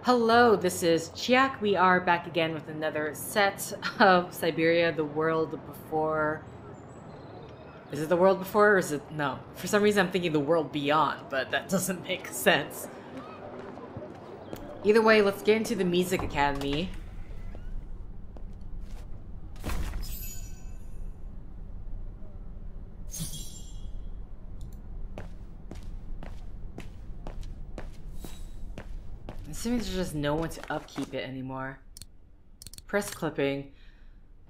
Hello, this is Chiak. We are back again with another set of Syberia, the world before. Is it the world before or is it. No. For some reason I'm thinking the world beyond, but that doesn't make sense. Either way, let's get into the Music Academy. Assuming there's just no one to upkeep it anymore. Press clipping.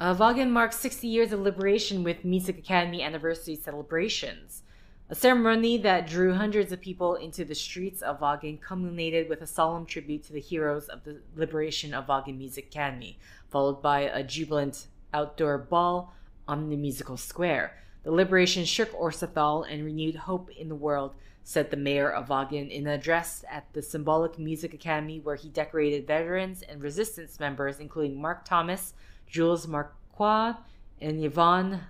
Vaghen marks 60 years of liberation with Music Academy anniversary celebrations. A ceremony that drew hundreds of people into the streets of Vaghen culminated with a solemn tribute to the heroes of the liberation of Vaghen Music Academy, followed by a jubilant outdoor ball on the musical square. The liberation shook Orsathal and renewed hope in the world, said the mayor of Vaghen in an address at the symbolic Music Academy, where he decorated veterans and resistance members, including Mark Thomas, Jules Marquand, and Yvonne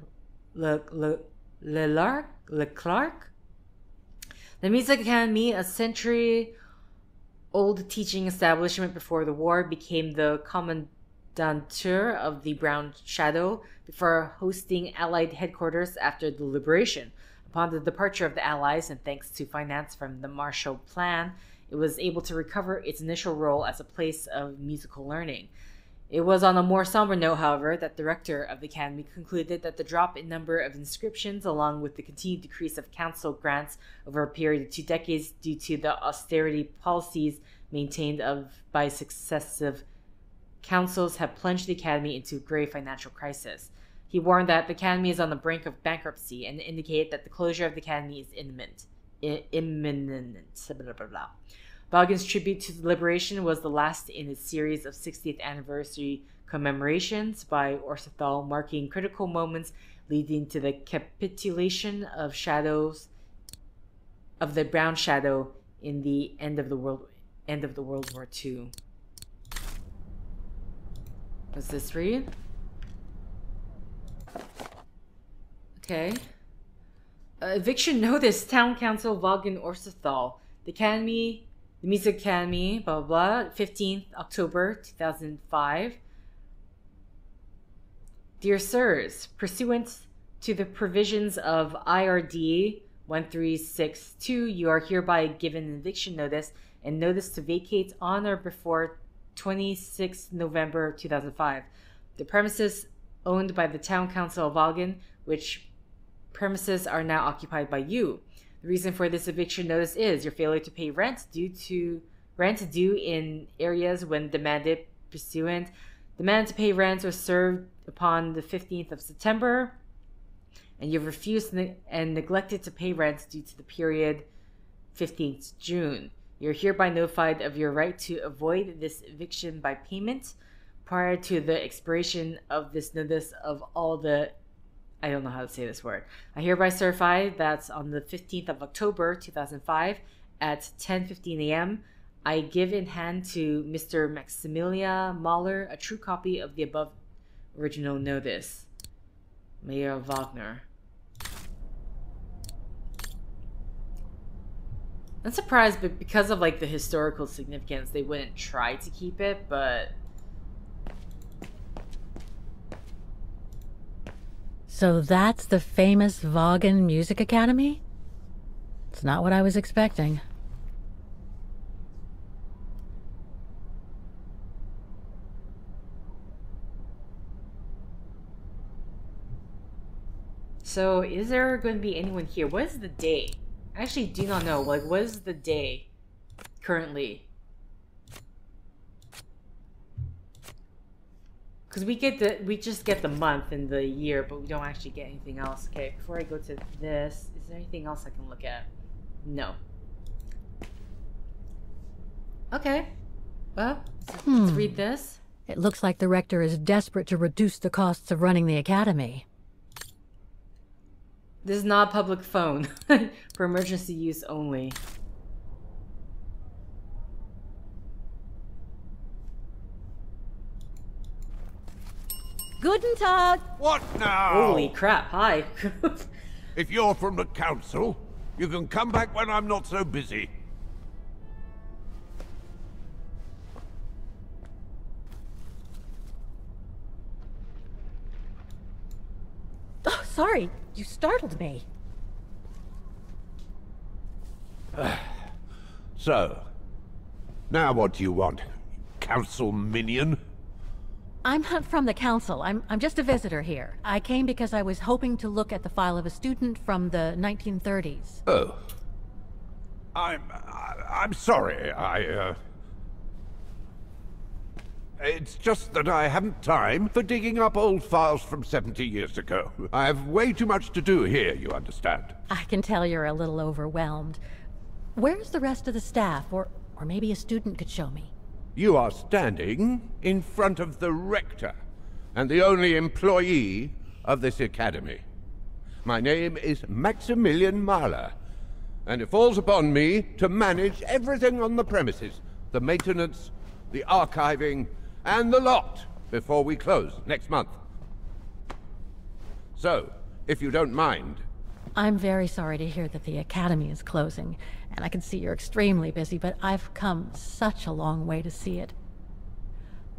Leclerc. The Music Academy, a century-old teaching establishment before the war, became the commandanture of the Brown Shadow before hosting Allied headquarters after the liberation. Upon the departure of the Allies, and thanks to finance from the Marshall Plan, it was able to recover its initial role as a place of musical learning. It was on a more somber note, however, that the rector of the academy concluded that the drop in number of inscriptions, along with the continued decrease of council grants over a period of 2 decades due to the austerity policies maintained by successive councils, have plunged the academy into a grave financial crisis. He warned that the academy is on the brink of bankruptcy and indicated that the closure of the academy is imminent. Blah, blah, blah. Vaghen's tribute to the liberation was the last in a series of 60th anniversary commemorations by Orsathal, marking critical moments leading to the capitulation of the Brown Shadow in the end of the World War II. What's this read? Okay. Eviction notice. Town Council, Vaghen Orsathal. The Music Academy, blah, blah, blah. 15th October 2005. Dear Sirs, pursuant to the provisions of IRD 1362, you are hereby given an eviction notice and notice to vacate on or before 26 November 2005. The premises owned by the Town Council of Vaghen, which premises are now occupied by you. The reason for this eviction notice is your failure to pay rent due in areas when demanded pursuant. Demand to pay rent was served upon the 15th of September, and you've refused and neglected to pay rent due to the period 15th June. You're hereby notified of your right to avoid this eviction by payment prior to the expiration of this notice of all the. I don't know how to say this word. I hereby certify that on the 15th of October 2005 at 10:15 a.m., I give in hand to Mr. Maximilian Mahler a true copy of the above original notice. Mayor Wagner. I'm surprised, but because of like the historical significance, they wouldn't try to keep it, but. So that's the famous Vaghen Music Academy? It's not what I was expecting. So, is there going to be anyone here? What is the day? I actually do not know. Like, what is the day currently? Because we just get the month and the year, but we don't actually get anything else. Okay, before I go to this, is there anything else I can look at? No. Okay. Well, let's read this. It looks like the rector is desperate to reduce the costs of running the academy. This is not a public phone. For emergency use only. Guten Tag! What now? Holy crap, hi. If you're from the council, you can come back when I'm not so busy. sorry. You startled me. So, now what do you want, council minion? I'm not from the council. I'm just a visitor here. I came because I was hoping to look at the file of a student from the 1930s. Oh. I'm sorry, It's just that I haven't time for digging up old files from 70 years ago. I have way too much to do here, you understand. I can tell you're a little overwhelmed. Where's the rest of the staff? Or maybe a student could show me. You are standing in front of the rector, and the only employee of this academy. My name is Maximilian Mahler, and it falls upon me to manage everything on the premises. The maintenance, the archiving, and the lot before we close next month. So, if you don't mind... I'm very sorry to hear that the academy is closing, and I can see you're extremely busy, but I've come such a long way to see it.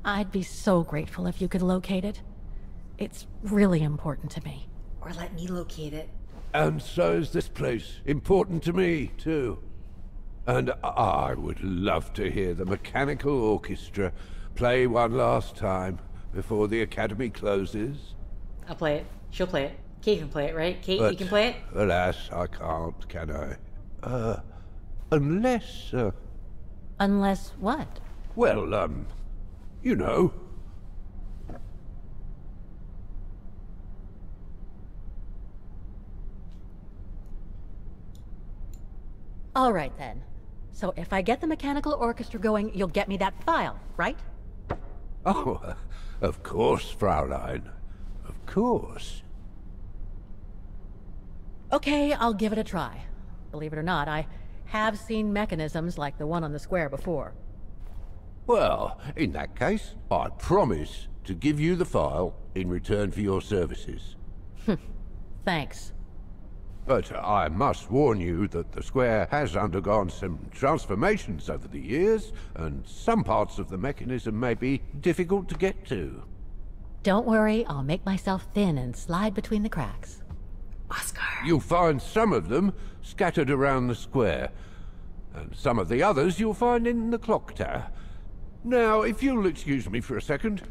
I'd be so grateful if you could locate it. It's really important to me. Or let me locate it. And so is this place important to me, too. And I would love to hear the mechanical orchestra play one last time before the academy closes. I'll play it. She'll play it. Kate can play it, right? Kate, you can play it? Alas, I can't, can I? Unless... Unless what? Well, you know. All right, then. So if I get the mechanical orchestra going, you'll get me that file, right? Oh, of course, Fraulein. Of course. Okay, I'll give it a try. Believe it or not, I have seen mechanisms like the one on the square before. Well, in that case, I promise to give you the file in return for your services. Thanks. But I must warn you that the square has undergone some transformations over the years, and some parts of the mechanism may be difficult to get to. Don't worry, I'll make myself thin and slide between the cracks. Oscar. You'll find some of them scattered around the square, and some of the others you'll find in the clock tower. Now, if you'll excuse me for a second.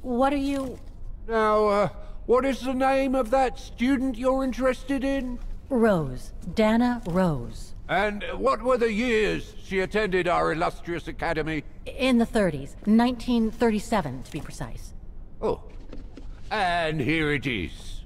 What are you... Now, what is the name of that student you're interested in? Rose. Dana Rose. And what were the years she attended our illustrious academy? In the 30s. 1937, to be precise. Oh. And here it is.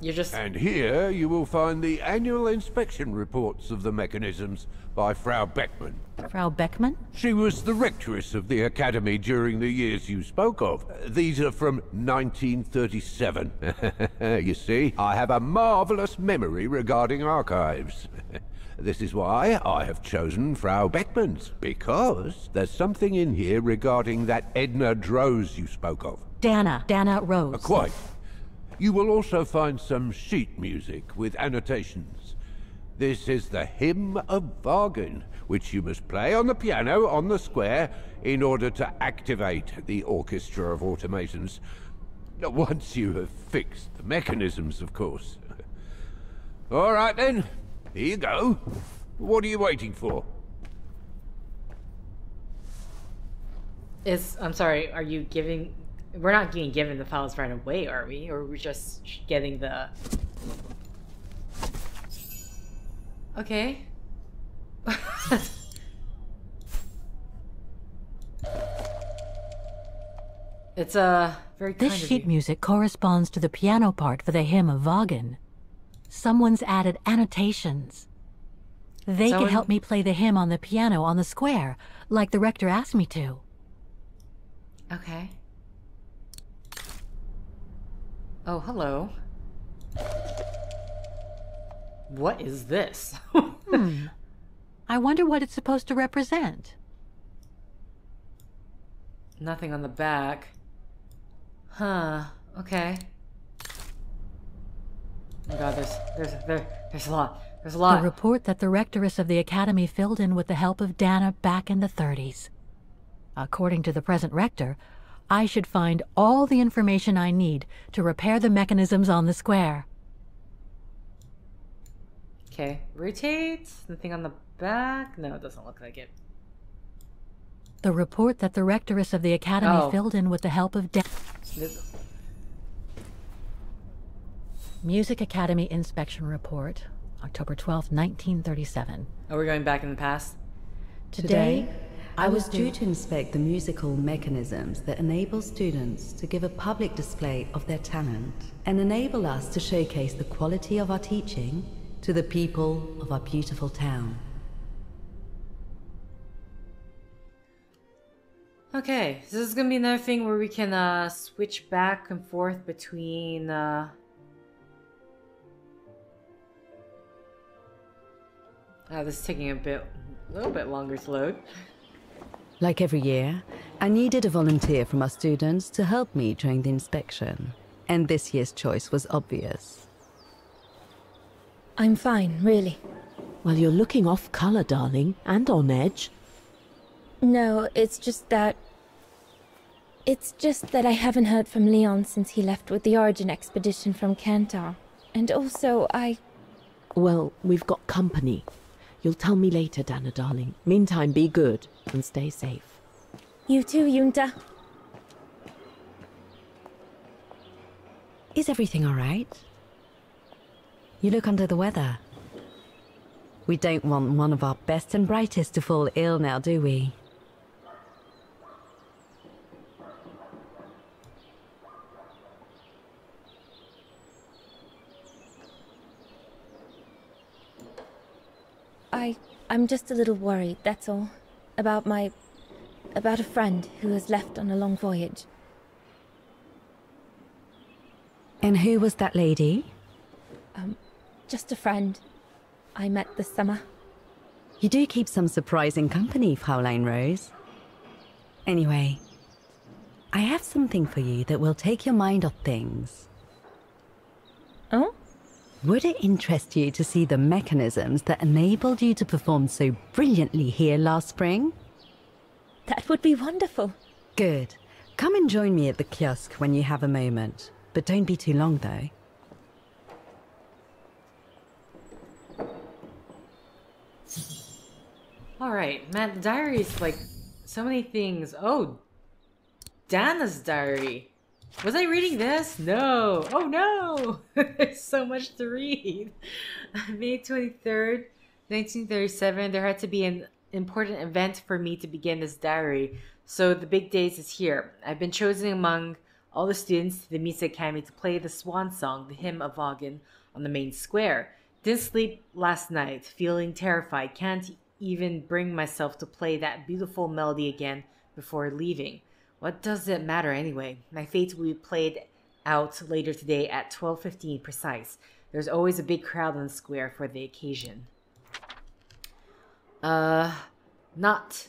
You're just... And here you will find the annual inspection reports of the mechanisms by Frau Beckmann. Frau Beckmann? She was the rectress of the academy during the years you spoke of. These are from 1937. You see, I have a marvelous memory regarding archives. This is why I have chosen Frau Beckmann's, because there's something in here regarding that Edna Droz you spoke of. Dana Rose. Quite. You will also find some sheet music with annotations. This is the Hymn of Vaghen, which you must play on the piano on the square in order to activate the orchestra of automatons. Once you have fixed the mechanisms, of course. All right then, here you go. What are you waiting for? I'm sorry, are you giving... We're not being given the files right away, are we? Or we're just getting the... Okay. It's very kind This of sheet you. music corresponds to the piano part for the Hymn of Vaghen. Someone's added annotations. They can help me play the hymn on the piano on the square, like the rector asked me to. Okay. Oh, hello. What is this? I wonder what it's supposed to represent. Nothing on the back. Huh. Okay. Oh god, there's a lot. There's a lot. The report that the rectoress of the academy filled in with the help of Dana back in the 30s. According to the present rector, I should find all the information I need to repair the mechanisms on the square. Okay, rotate. Nothing on the back? No, it doesn't look like it. The report that the rectoress of the academy filled in with the help of Music Academy Inspection Report, October 12th, 1937. Oh, we're going back in the past? Today, I was due to inspect the musical mechanisms that enable students to give a public display of their talent and enable us to showcase the quality of our teaching to the people of our beautiful town. Okay, so this is gonna be another thing where we can switch back and forth between this is taking a little bit longer to load. Like every year, I needed a volunteer from our students to help me during the inspection, and this year's choice was obvious. I'm fine, really. Well, you're looking off color, darling, and on edge. No, it's just that I haven't heard from Leon since he left with the Origin expedition from Kantar. And also, Well, we've got company. You'll tell me later, Dana, darling. Meantime, be good and stay safe. You too, Yunta. Is everything all right? You look under the weather. We don't want one of our best and brightest to fall ill now, do we? I'm just a little worried, that's all. About a friend who has left on a long voyage. And who was that lady? Just a friend I met this summer. You do keep some surprising company, Fraulein Rose. Anyway, I have something for you that will take your mind off things. Oh? Would it interest you to see the mechanisms that enabled you to perform so brilliantly here last spring? That would be wonderful. Good. Come and join me at the kiosk when you have a moment. But don't be too long, though. Alright, man, the diary is like so many things. Oh, Dana's diary. Was I reading this? No. Oh no! There's so much to read. May 23rd, 1937, there had to be an important event for me to begin this diary. So the big days is here. I've been chosen among all the students to the Music Academy to play the swan song, the hymn of Vaghen, on the main square. Didn't sleep last night, feeling terrified. Can't even bring myself to play that beautiful melody again before leaving. What does it matter anyway? My fate will be played out later today at 12:15 precise. There's always a big crowd on the square for the occasion. Not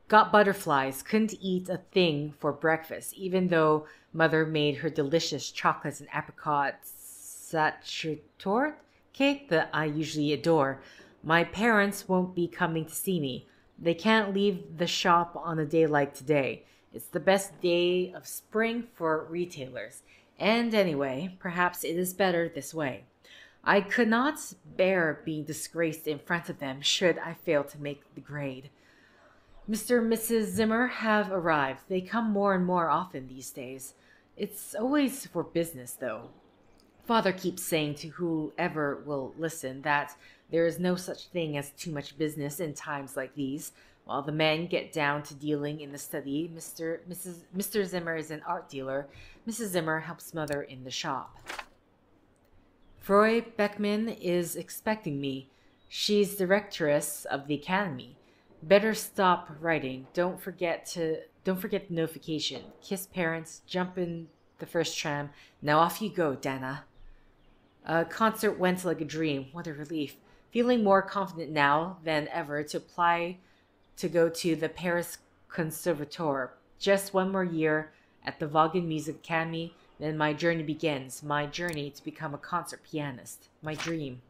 got butterflies. Couldn't eat a thing for breakfast, even though Mother made her delicious chocolates and apricot sacerdote cake that I usually adore. My parents won't be coming to see me. They can't leave the shop on a day like today. It's the best day of spring for retailers. And anyway, perhaps it is better this way. I could not bear being disgraced in front of them should I fail to make the grade. Mr. and Mrs. Zimmer have arrived. They come more and more often these days. It's always for business, though. Father keeps saying to whoever will listen that there is no such thing as too much business in times like these. While the men get down to dealing in the study, Mr. Zimmer is an art dealer. Mrs. Zimmer helps Mother in the shop. Frau Beckman is expecting me. She's directress of the academy. Better stop writing. Don't forget the notification. Kiss parents. Jump in the first tram. Now off you go, Dana. Concert went like a dream. What a relief. Feeling more confident now than ever to apply to go to the Paris Conservatoire. Just one more year at the Vaghen Music Academy, then my journey begins. My journey to become a concert pianist. My dream.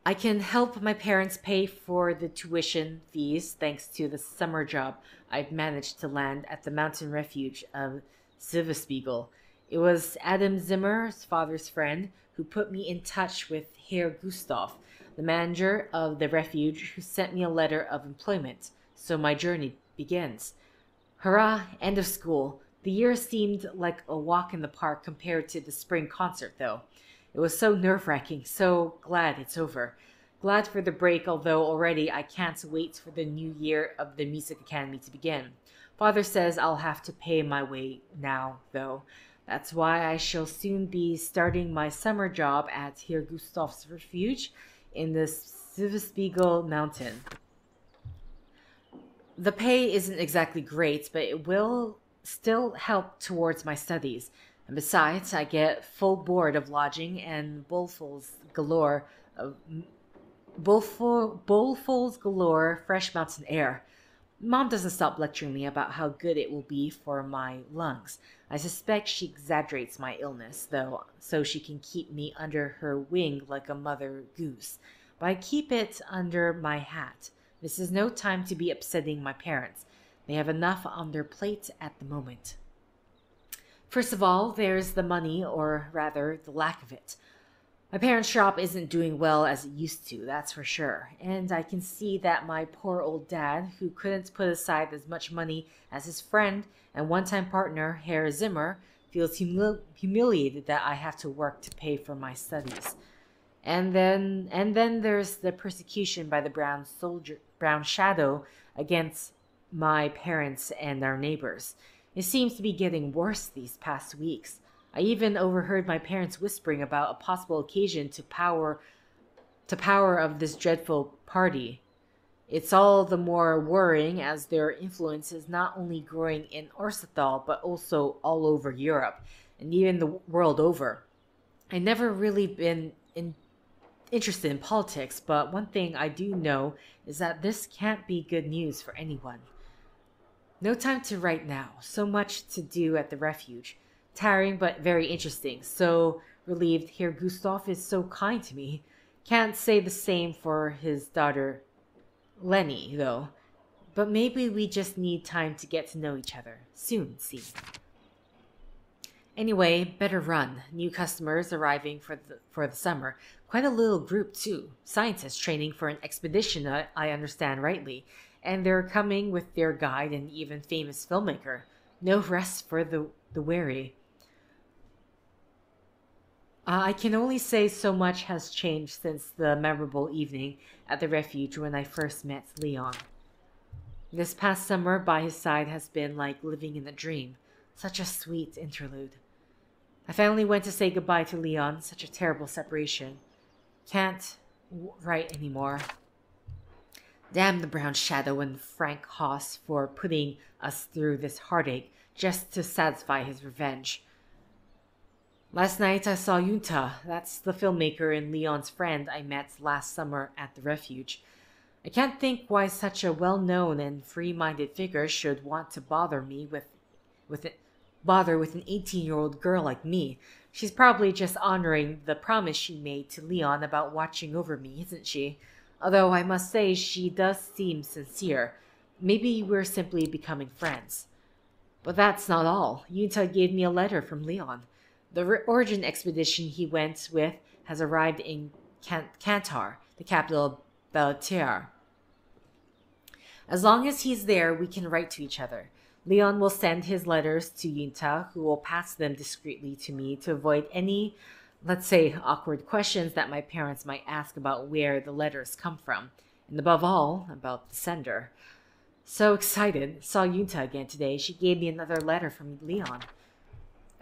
I can help my parents pay for the tuition fees thanks to the summer job I've managed to land at the mountain refuge of Silverspiegel. It was Adam Zimmer's father's friend who put me in touch with Herr Gustav, the manager of the refuge, who sent me a letter of employment. So my journey begins. Hurrah, end of school. The year seemed like a walk in the park compared to the spring concert, though. It was so nerve-wracking, so glad it's over. Glad for the break, although already I can't wait for the new year of the Music Academy to begin. Father says I'll have to pay my way now, though. That's why I shall soon be starting my summer job at Herr Gustav's refuge in the Silverspiegel mountain. The pay isn't exactly great, but it will still help towards my studies. And besides, I get full board of lodging and bowlfuls galore fresh mountain air. Mom doesn't stop lecturing me about how good it will be for my lungs. I suspect she exaggerates my illness, though, so she can keep me under her wing like a mother goose. But I keep it under my hat. This is no time to be upsetting my parents. They have enough on their plate at the moment. First of all, there's the money, or rather, the lack of it. My parents' shop isn't doing well as it used to, that's for sure. And I can see that my poor old dad, who couldn't put aside as much money as his friend and one-time partner, Herr Zimmer, feels humiliated that I have to work to pay for my studies. And then there's the persecution by the brown shadow against my parents and our neighbors. It seems to be getting worse these past weeks. I even overheard my parents whispering about a possible occasion to power of this dreadful party. It's all the more worrying as their influence is not only growing in Orsathal, but also all over Europe, and even the world over. I've never really been interested in politics, but one thing I do know is that this can't be good news for anyone. No time to write now. So much to do at the refuge. Tiring but very interesting. So relieved Herr Gustav is so kind to me. Can't say the same for his daughter Lenny, though. But maybe we just need time to get to know each other. Soon, see. Anyway, better run. New customers arriving for the summer. Quite a little group, too. Scientists training for an expedition, I understand rightly. And they're coming with their guide and even famous filmmaker. No rest for the weary. I can only say so much has changed since the memorable evening at the refuge when I first met Leon. This past summer by his side has been like living in a dream. Such a sweet interlude. I finally went to say goodbye to Leon. Such a terrible separation. Can't write anymore. Damn the brown shadow and Frank Haas for putting us through this heartache just to satisfy his revenge. Last night I saw Junta. That's the filmmaker and Leon's friend I met last summer at the refuge. I can't think why such a well-known and free-minded figure should want to bother with an 18-year-old girl like me. She's probably just honoring the promise she made to Leon about watching over me, isn't she? Although I must say she does seem sincere. Maybe we're simply becoming friends. But that's not all. Junta gave me a letter from Leon. The origin expedition he went with has arrived in Kantar, the capital of Beltier. As long as he's there, we can write to each other. Leon will send his letters to Junta, who will pass them discreetly to me to avoid any, let's say, awkward questions that my parents might ask about where the letters come from, and above all, about the sender. So excited. Saw Junta again today. She gave me another letter from Leon.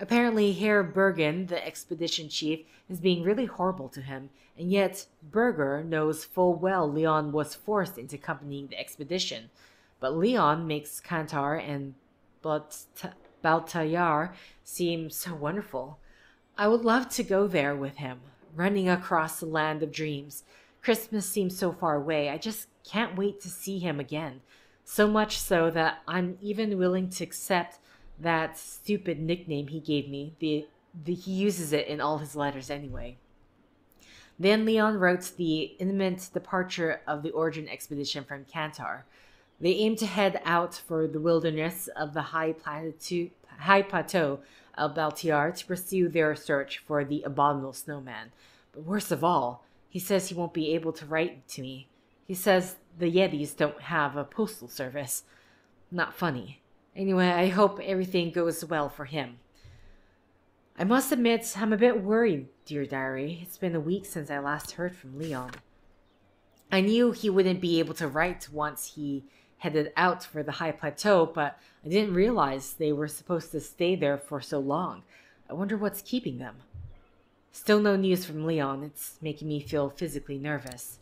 Apparently, Herr Bergen, the expedition chief, is being really horrible to him, and yet Berger knows full well Leon was forced into accompanying the expedition. But Leon makes Kantar and Baltayar seem so wonderful. I would love to go there with him, running across the land of dreams. Christmas seems so far away. I just can't wait to see him again. So much so that I'm even willing to accept that stupid nickname he gave me. He uses it in all his letters anyway. Then Leon wrote the imminent departure of the Origin expedition from Kantar. They aim to head out for the wilderness of the high plateau of Baltiar to pursue their search for the abominable snowman. But worst of all, he says he won't be able to write to me. He says the Yetis don't have a postal service. Not funny. Anyway, I hope everything goes well for him. I must admit, I'm a bit worried, dear diary. It's been a week since I last heard from Leon. I knew he wouldn't be able to write once he headed out for the high plateau, but I didn't realize they were supposed to stay there for so long. I wonder what's keeping them. Still no news from Leon. It's making me feel physically nervous.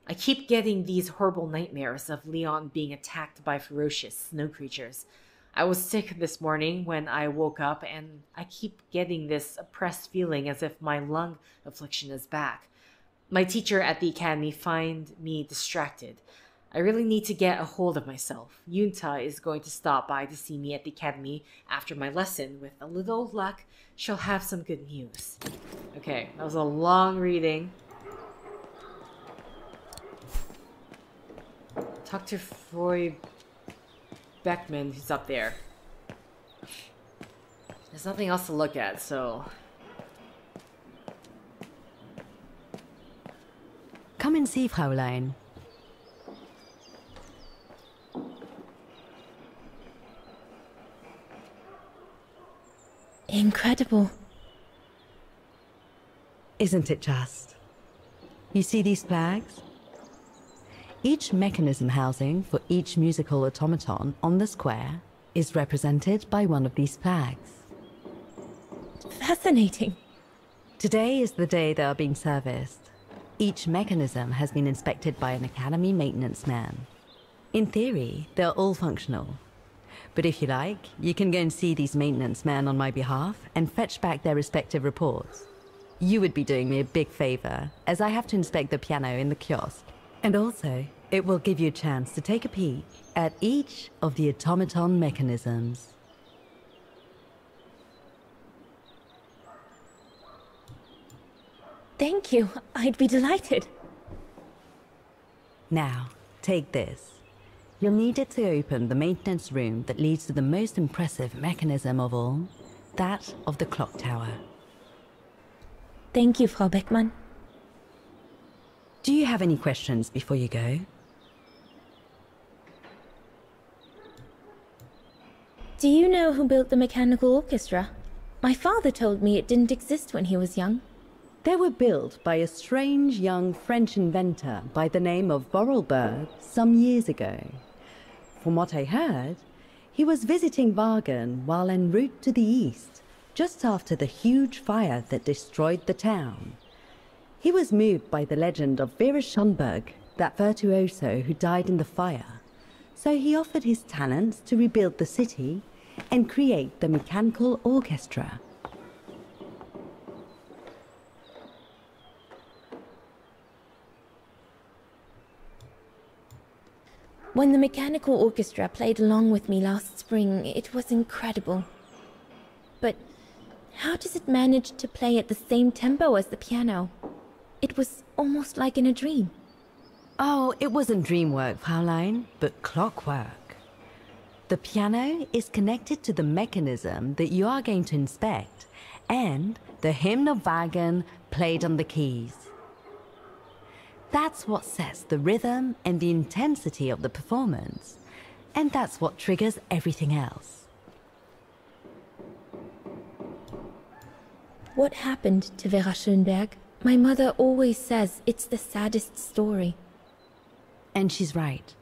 I keep getting these horrible nightmares of Leon being attacked by ferocious snow creatures. I was sick this morning when I woke up, and I keep getting this oppressed feeling as if my lung affliction is back. My teacher at the academy finds me distracted. I really need to get a hold of myself. Yunta is going to stop by to see me at the academy after my lesson. With a little luck, she'll have some good news. Okay, that was a long reading. Talk to Freud Beckman, who's up there. There's nothing else to look at, so... Come and see, Fräulein. Incredible. Isn't it just? You see these flags? Each mechanism housing for each musical automaton on the square is represented by one of these flags. Fascinating. Today is the day they are being serviced. Each mechanism has been inspected by an academy maintenance man. In theory, they're all functional. But if you like, you can go and see these maintenance men on my behalf and fetch back their respective reports. You would be doing me a big favor, as I have to inspect the piano in the kiosk. And also, it will give you a chance to take a peek at each of the automaton mechanisms. Thank you. I'd be delighted. Now, take this. You'll need it to open the maintenance room that leads to the most impressive mechanism of all, that of the clock tower. Thank you, Frau Beckmann. Do you have any questions before you go? Do you know who built the mechanical orchestra? My father told me it didn't exist when he was young. They were built by a strange young French inventor by the name of Vorarlberg some years ago. From what I heard, he was visiting Vaghen while en route to the east, just after the huge fire that destroyed the town. He was moved by the legend of Vera Schönberg, that virtuoso who died in the fire, so he offered his talents to rebuild the city and create the mechanical orchestra. When the mechanical orchestra played along with me last spring, it was incredible. But how does it manage to play at the same tempo as the piano? It was almost like in a dream. Oh, it wasn't dream work, Fräulein, but clockwork. The piano is connected to the mechanism that you are going to inspect, and the hymn of Vaghen played on the keys. That's what sets the rhythm and the intensity of the performance, and that's what triggers everything else. What happened to Vera Schönberg? My mother always says it's the saddest story. And she's right.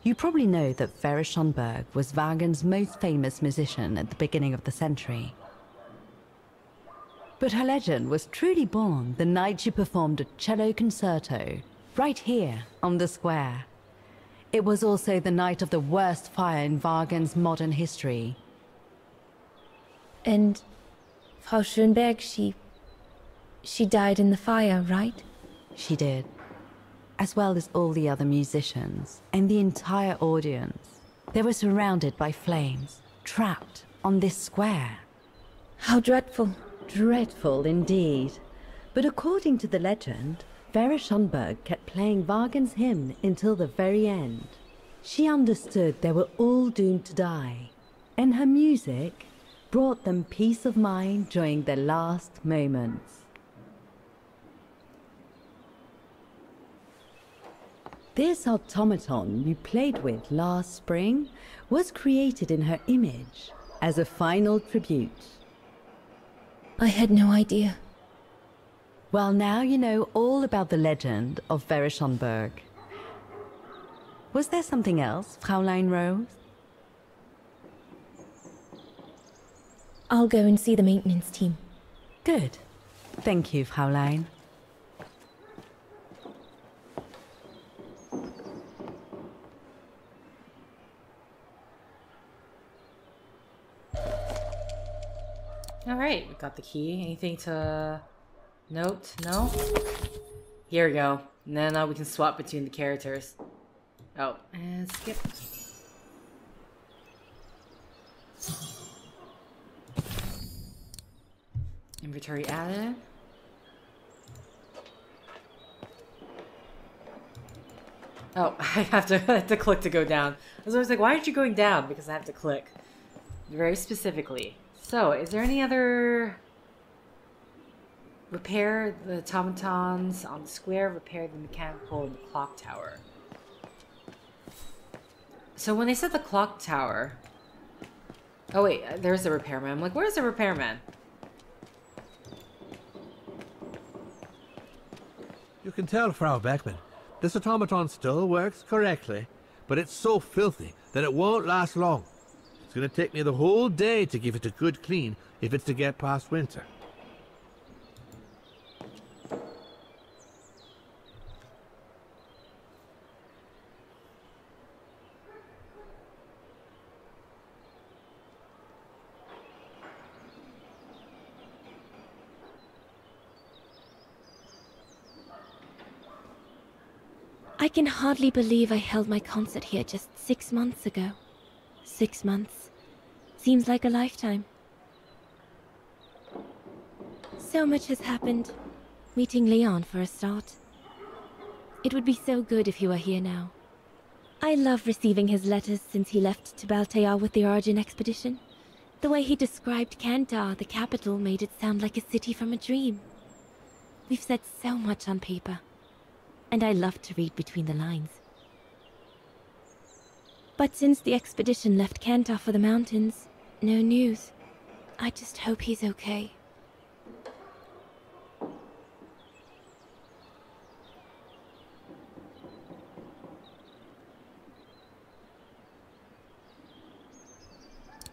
You probably know that Vera Schönberg was Waghen's most famous musician at the beginning of the century. But her legend was truly born the night she performed a cello concerto, right here on the square. It was also the night of the worst fire in Waghen's modern history. And Frau Schönberg, she died in the fire, right? She did. As well as all the other musicians and the entire audience. They were surrounded by flames, trapped on this square. How dreadful. Dreadful indeed. But according to the legend, Vera Schönberg kept playing Vaghen's hymn until the very end. She understood they were all doomed to die, and her music brought them peace of mind during their last moments. This automaton you played with last spring was created in her image as a final tribute. I had no idea. Well, now you know all about the legend of Vera Schönberg. Was there something else, Fräulein Rose? I'll go and see the maintenance team. Good. Thank you, Fräulein. Alright, we got the key. Anything to note? No? Here we go. And then we can swap between the characters. Oh, and skip. Inventory added. Oh, I have to click to go down. I was always like, why aren't you going down? Because I have to click. Very specifically. So, is there any other... Repair the automatons on the square, repair the mechanical in the clock tower. So when they said the clock tower... Oh wait, there's the repairman. I'm like, where's the repairman? You can tell, Frau Beckman, this automaton still works correctly, but it's so filthy that it won't last long. It's going to take me the whole day to give it a good clean if it's to get past winter. I can hardly believe I held my concert here just 6 months ago. 6 months. Seems like a lifetime. So much has happened. Meeting Leon for a start. It would be so good if he were here now. I love receiving his letters since he left to Baltea with the Origin expedition. The way he described Kantar, the capital, made it sound like a city from a dream. We've said so much on paper. And I love to read between the lines. But since the expedition left Kantar for the mountains, no news. I just hope he's okay.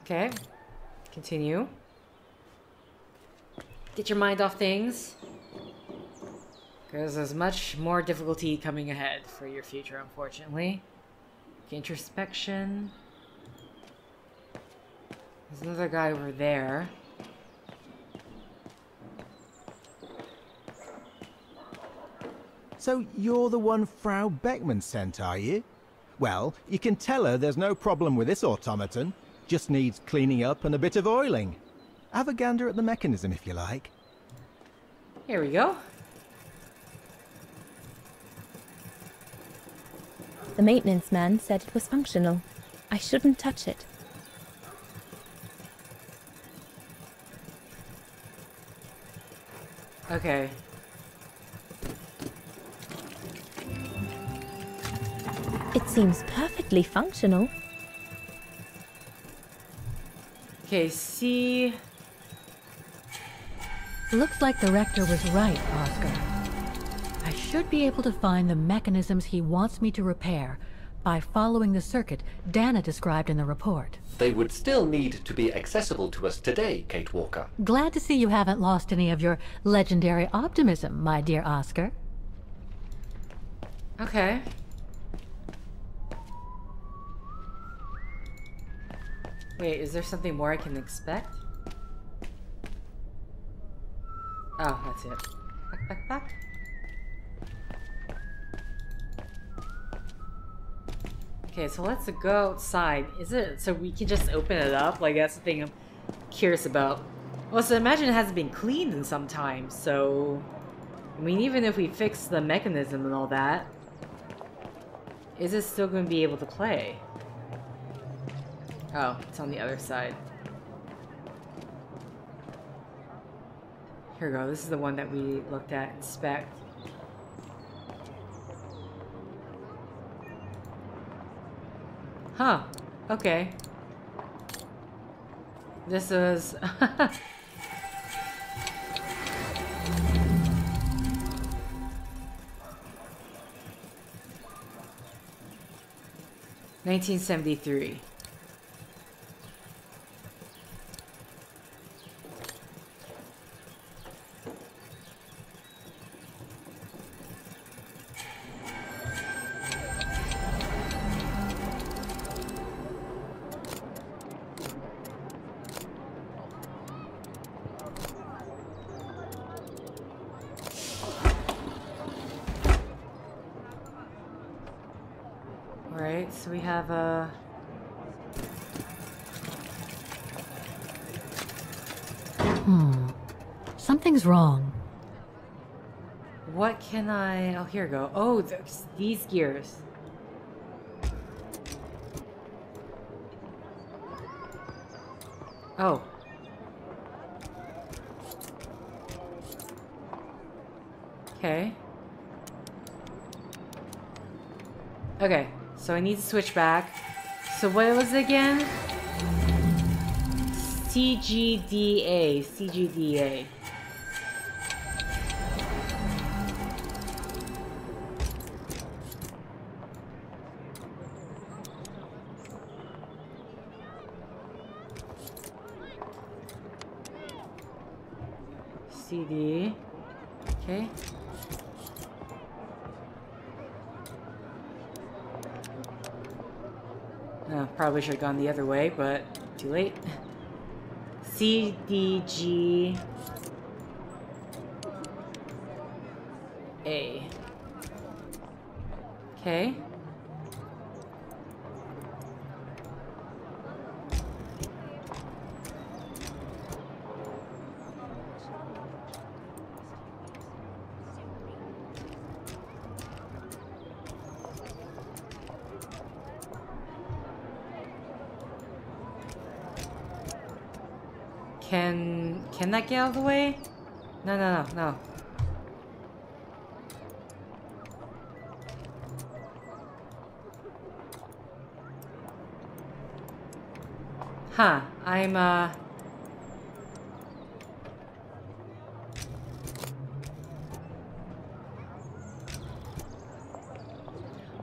Okay. Continue. Get your mind off things. Because there's much more difficulty coming ahead for your future, unfortunately. Okay, introspection. There's another guy over there. So you're the one Frau Beckman sent, are you? Well, you can tell her there's no problem with this automaton. Just needs cleaning up and a bit of oiling. Have a gander at the mechanism if you like. Here we go. The maintenance man said it was functional. I shouldn't touch it. Okay. It seems perfectly functional. Okay, see... Looks like the rector was right, Oscar. I should be able to find the mechanisms he wants me to repair by following the circuit Dana described in the report. They would still need to be accessible to us today, Kate Walker. Glad to see you haven't lost any of your legendary optimism, my dear Oscar. Okay. Wait, is there something more I can expect? Oh, that's it. Back. Okay, so let's go outside. Is it so we can just open it up? Like, that's the thing I'm curious about. Well, so imagine it hasn't been cleaned in some time, so... I mean, even if we fix the mechanism and all that, is it still going to be able to play? Oh, it's on the other side. Here we go. This is the one that we looked at in spec. Huh. Okay. This is... 1973. Alright, so we have a... Something's wrong. What can I... Oh, here we go. Oh, these gears. Oh. Okay. Okay, so I need to switch back. So what was it again? CGDA. CGDA. CD. Okay. Probably should have gone the other way, but too late. CDG A. Okay. Can that get out of the way? No, no, no, no. Huh, I'm,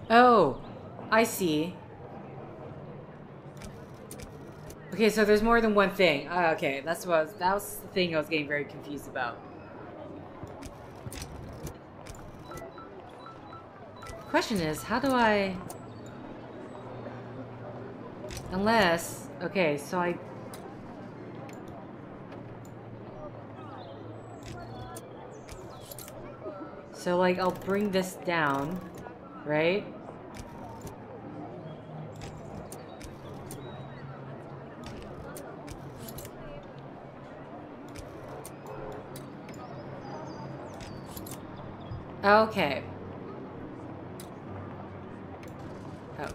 Oh, I see. Okay, so there's more than one thing. Okay, that was the thing I was getting very confused about. Question is, how do I... Unless... Okay, so I... So, like, I'll bring this down, right? Okay. Oh.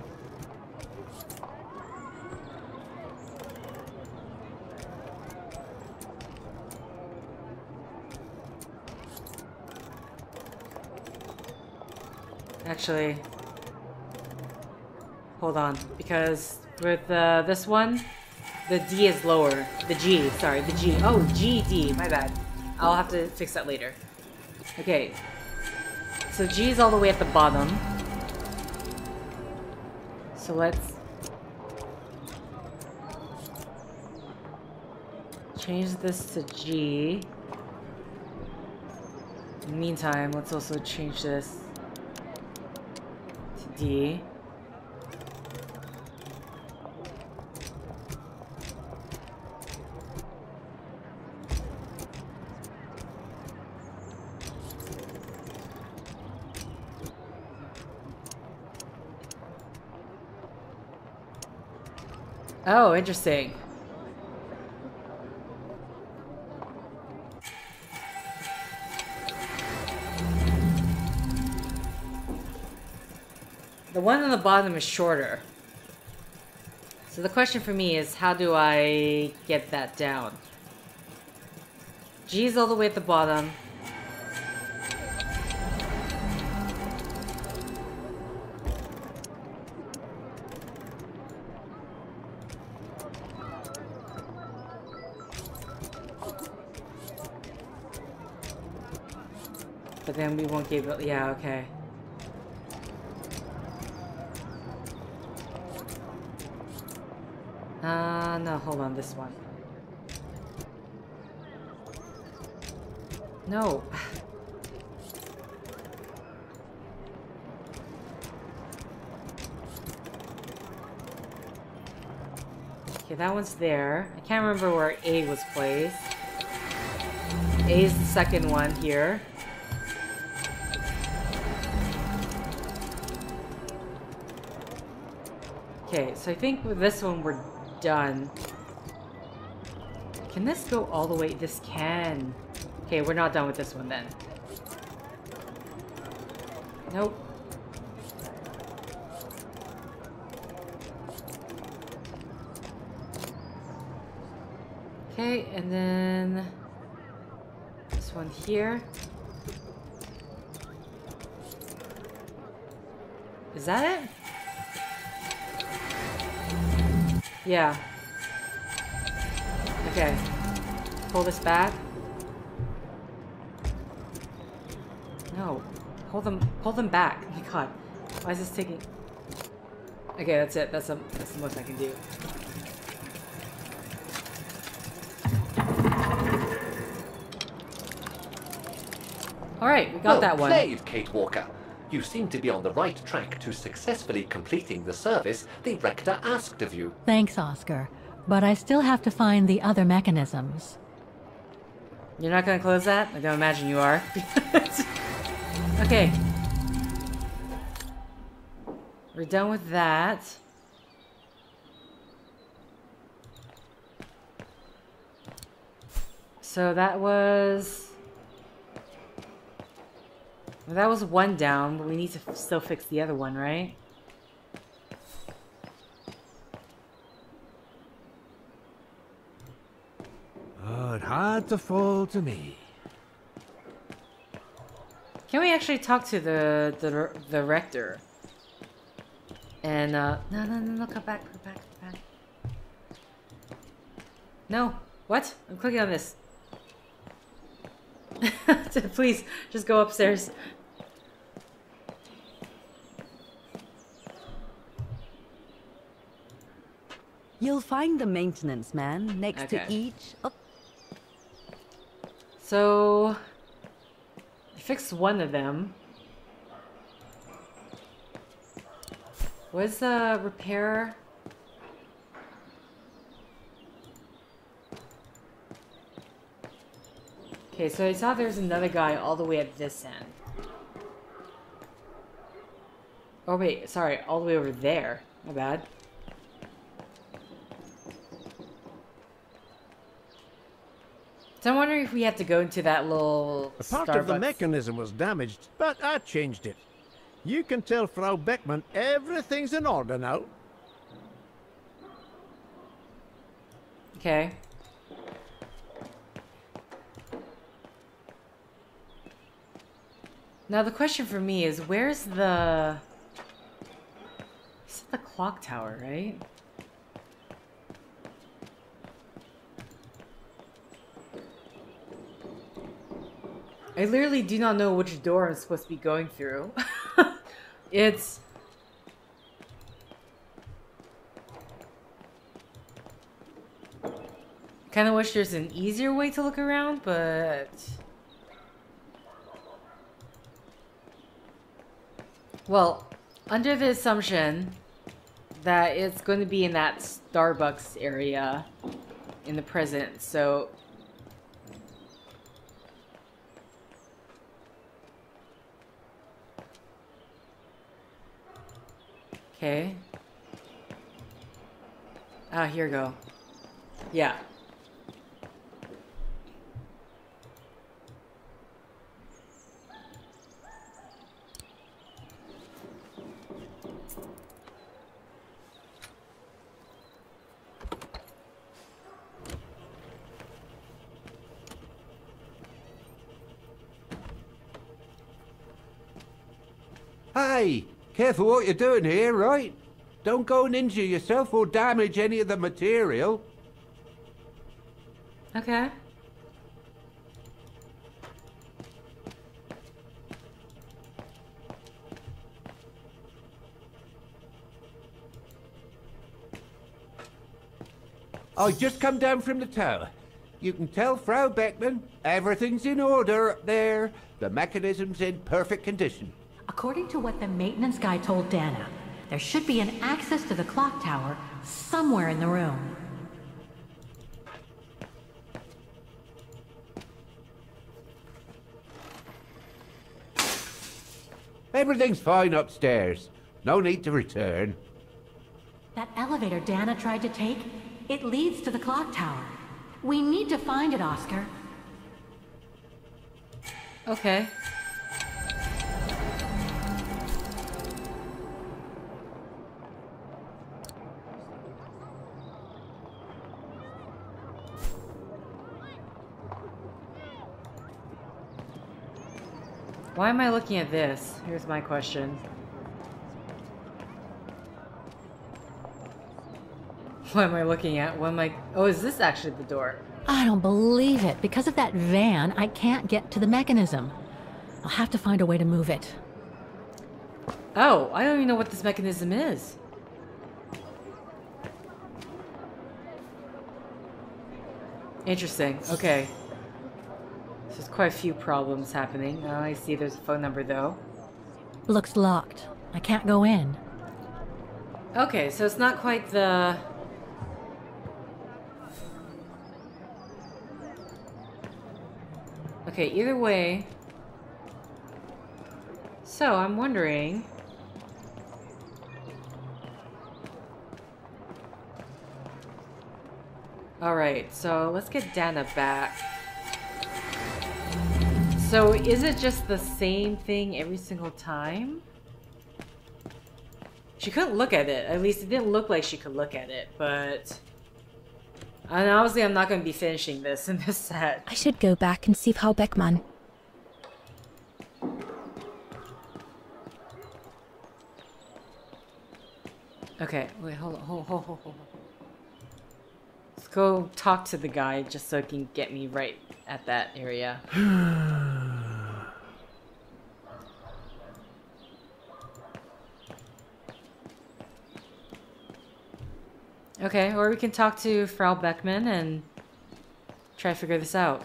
Actually, hold on, because with this one, the D is lower. The G, sorry, the G. Oh, G, D, my bad. I'll have to fix that later. Okay. So G is all the way at the bottom. So let's change this to G. In the meantime, let's also change this to D. Oh, interesting. The one on the bottom is shorter. So the question for me is, how do I get that down? G is all the way at the bottom. But then we won't give it. Yeah, okay. No, hold on, this one. No. Okay, that one's there. I can't remember where A was placed. A is the second one here. Okay, so I think with this one we're done. Can this go all the way? This can. Okay, we're not done with this one then. Nope. Okay, and then this one here. Is that it? Yeah. Okay. Pull this back. No. Pull them back. Oh my god. Why is this taking... Okay, that's it. That's the most I can do. Alright, we got that one. Well played, Kate Walker. You seem to be on the right track to successfully completing the service the rector asked of you. Thanks, Oscar. But I still have to find the other mechanisms. You're not gonna close that? I don't imagine you are. Okay. We're done with that. So that was... Well, that was one down, but we need to still fix the other one, right? Oh, it had to fall to me. Can we actually talk to the rector? And no, come back. No, what? I'm clicking on this. Please, just go upstairs. You'll find the maintenance man next to each of... So... I fixed one of them. Where's the repair? Okay, so I saw there's another guy all the way at this end. Oh wait, sorry, all the way over there. My bad. So I'm wondering if we have to go into that little A part Starbucks. of the mechanism was damaged, but I changed it. You can tell Frau Beckmann everything's in order now. Okay. Now the question for me is, where's the... It's the clock tower, right? I literally do not know which door I'm supposed to be going through. It's... kind of wish there's an easier way to look around, but... Well, under the assumption that it's going to be in that Starbucks area in the present, so... Okay. Ah, here we go. Yeah. Hey, careful what you're doing here, right? Don't go and injure yourself or damage any of the material. Okay. I just come down from the tower. You can tell Frau Beckman everything's in order up there. The mechanism's in perfect condition. According to what the maintenance guy told Dana, there should be an access to the clock tower somewhere in the room. Everything's fine upstairs. No need to return. That elevator Dana tried to take, it leads to the clock tower. We need to find it, Oscar. Okay. Why am I looking at this? Here's my question. What am I looking at? What am I... Oh, is this actually the door? I don't believe it. Because of that van, I can't get to the mechanism. I'll have to find a way to move it. Oh, I don't even know what this mechanism is. Interesting. Okay. So there's quite a few problems happening. Oh, I see there's a phone number, though. Looks locked. I can't go in. Okay, so it's not quite the... Okay, either way. So, I'm wondering... Alright, so let's get Dana back. So, is it just the same thing every single time? She couldn't look at it. At least it didn't look like she could look at it, but... And obviously I'm not going to be finishing this in this set. I should go back and see Frau Beckmann. Okay, wait, hold on. Let's go talk to the guy just so he can get me right at that area. Okay, or we can talk to Frau Beckman and try to figure this out.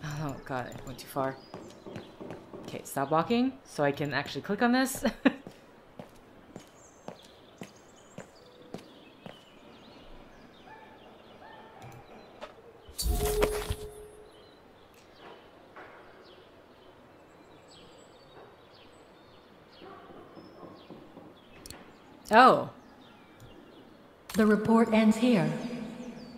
Oh god, I went too far. Okay, stop walking so I can actually click on this. Oh. The report ends here.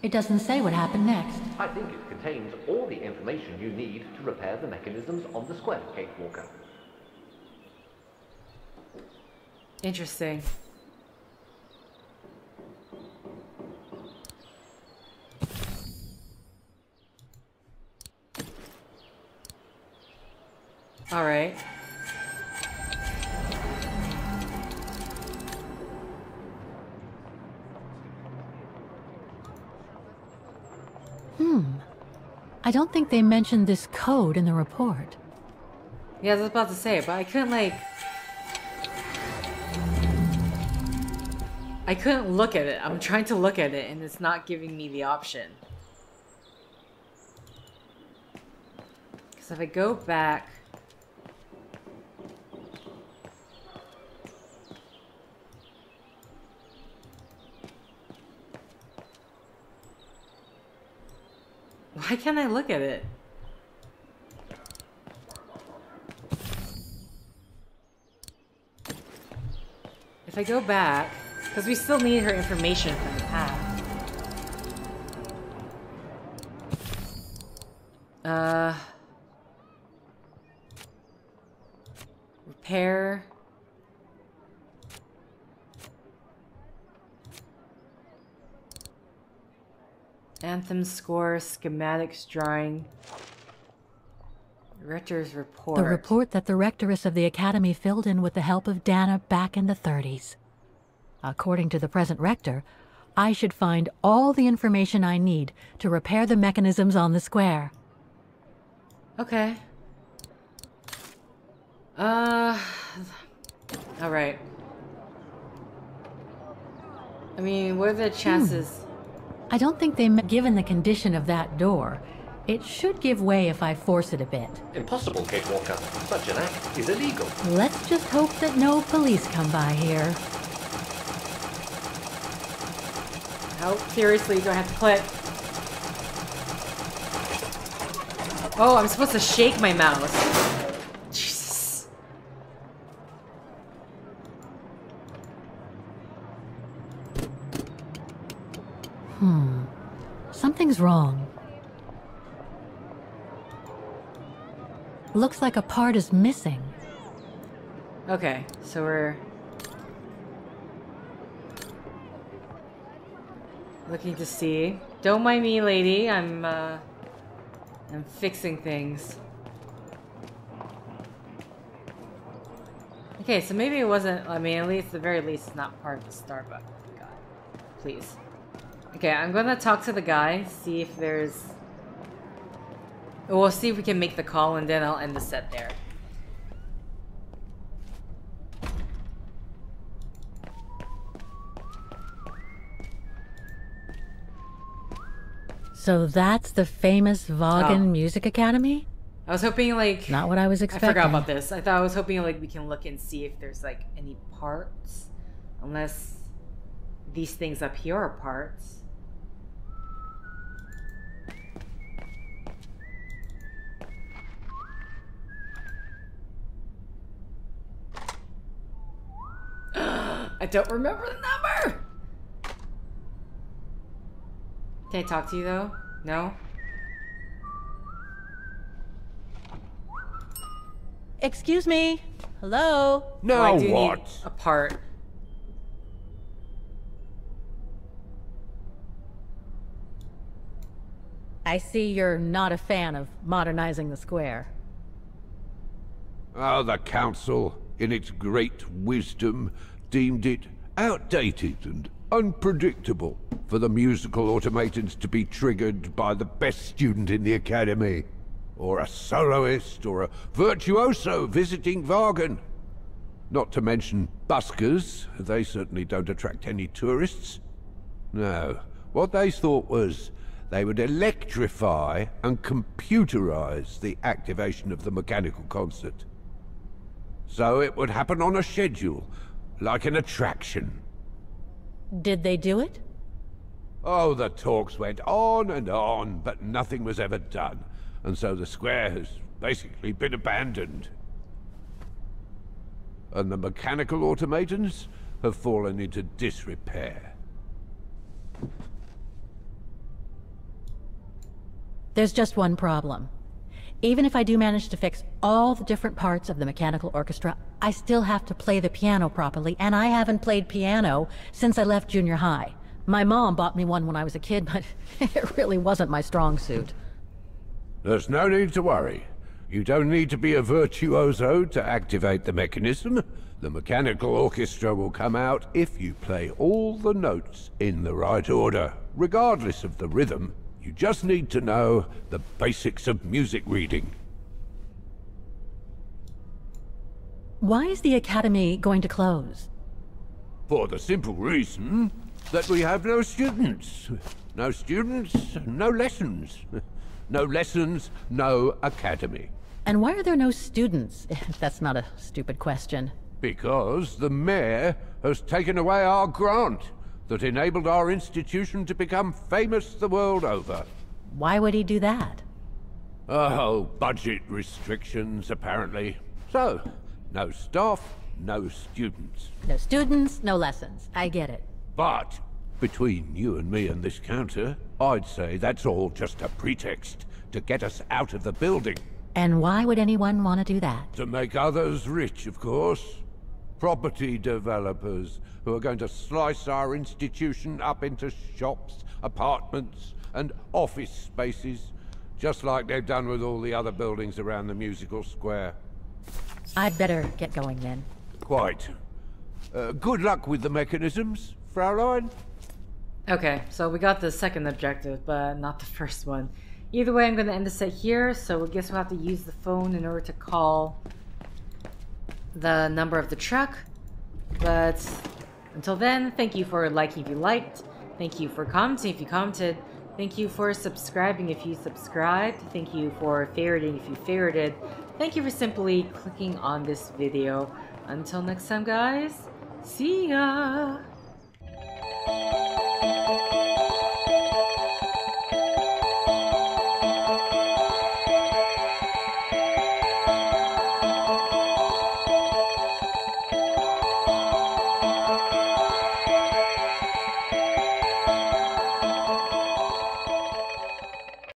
It doesn't say what happened next. I think it contains all the information you need to repair the mechanisms on the square, Kate Walker. Interesting. All right. I don't think they mentioned this code in the report. Yeah, I was about to say it, but I couldn't, like... I couldn't look at it. I'm trying to look at it, and it's not giving me the option. Because if I go back... Why can't I look at it? If I go back, because we still need her information from the past. Repair. Anthem score, schematics drawing, Rector's report. The report that the rectoress of the academy filled in with the help of Dana back in the 30s. According to the present rector, I should find all the information I need to repair the mechanisms on the square. Okay. Alright. I mean, what are the chances? I don't think they given the condition of that door. It should give way if I force it a bit. Impossible, Gatewalker. Such an act is illegal. Let's just hope that no police come by here. How seriously do I have to click? Oh, I'm supposed to shake my mouse. Jesus. Something's wrong. Looks like a part is missing. Okay, so we're looking to see. Don't mind me, lady. I'm fixing things. Okay, so maybe it wasn't. I mean, at least, at the very least, it's not part of the star. But God, please. Okay, I'm gonna talk to the guy, see if there's. We'll see if we can make the call, and then I'll end the set there. So that's the famous Vaghen Music Academy? I was hoping, like... Not what I was expecting. I forgot about this. I was hoping, like, we can look and see if there's, like, any parts. Unless these things up here are parts. I don't remember the number! Can I talk to you, though? No? Excuse me? Hello? Now I do what? need a part. I see you're not a fan of modernizing the square. Oh, the council, in its great wisdom, deemed it outdated and unpredictable for the musical automatons to be triggered by the best student in the academy, or a soloist, or a virtuoso visiting Vaghen. Not to mention buskers, they certainly don't attract any tourists. No, what they thought was they would electrify and computerize the activation of the mechanical concert. So it would happen on a schedule, like an attraction. Did they do it? Oh, the talks went on, but nothing was ever done. And so the square has basically been abandoned. And the mechanical automatons have fallen into disrepair. There's just one problem. Even if I do manage to fix all the different parts of the mechanical orchestra, I still have to play the piano properly, and I haven't played piano since I left junior high. My mom bought me one when I was a kid, but it really wasn't my strong suit. There's no need to worry. You don't need to be a virtuoso to activate the mechanism. The mechanical orchestra will come out if you play all the notes in the right order, regardless of the rhythm. You just need to know the basics of music reading. Why is the academy going to close? For the simple reason that we have no students. No students, no lessons. No lessons, no academy. And why are there no students? That's not a stupid question. Because the mayor has taken away our grant that enabled our institution to become famous the world over. Why would he do that? Oh, budget restrictions, apparently. So, no staff, no students. No students, no lessons. I get it. But, between you and me and this counter, I'd say that's all just a pretext to get us out of the building. And why would anyone want to do that? To make others rich, of course. Property developers who are going to slice our institution up into shops, apartments, and office spaces, just like they've done with all the other buildings around the musical square. I'd better get going then. Quite. Good luck with the mechanisms, Fraulein. Okay, so we got the second objective, but not the first one. Either way, I'm going to end the set here, so I guess we'll have to use the phone in order to call the number of the truck. But until then, thank you for liking if you liked. Thank you for commenting if you commented. Thank you for subscribing if you subscribed. Thank you for favoriting if you favorited. Thank you for simply clicking on this video. Until next time, guys, see ya!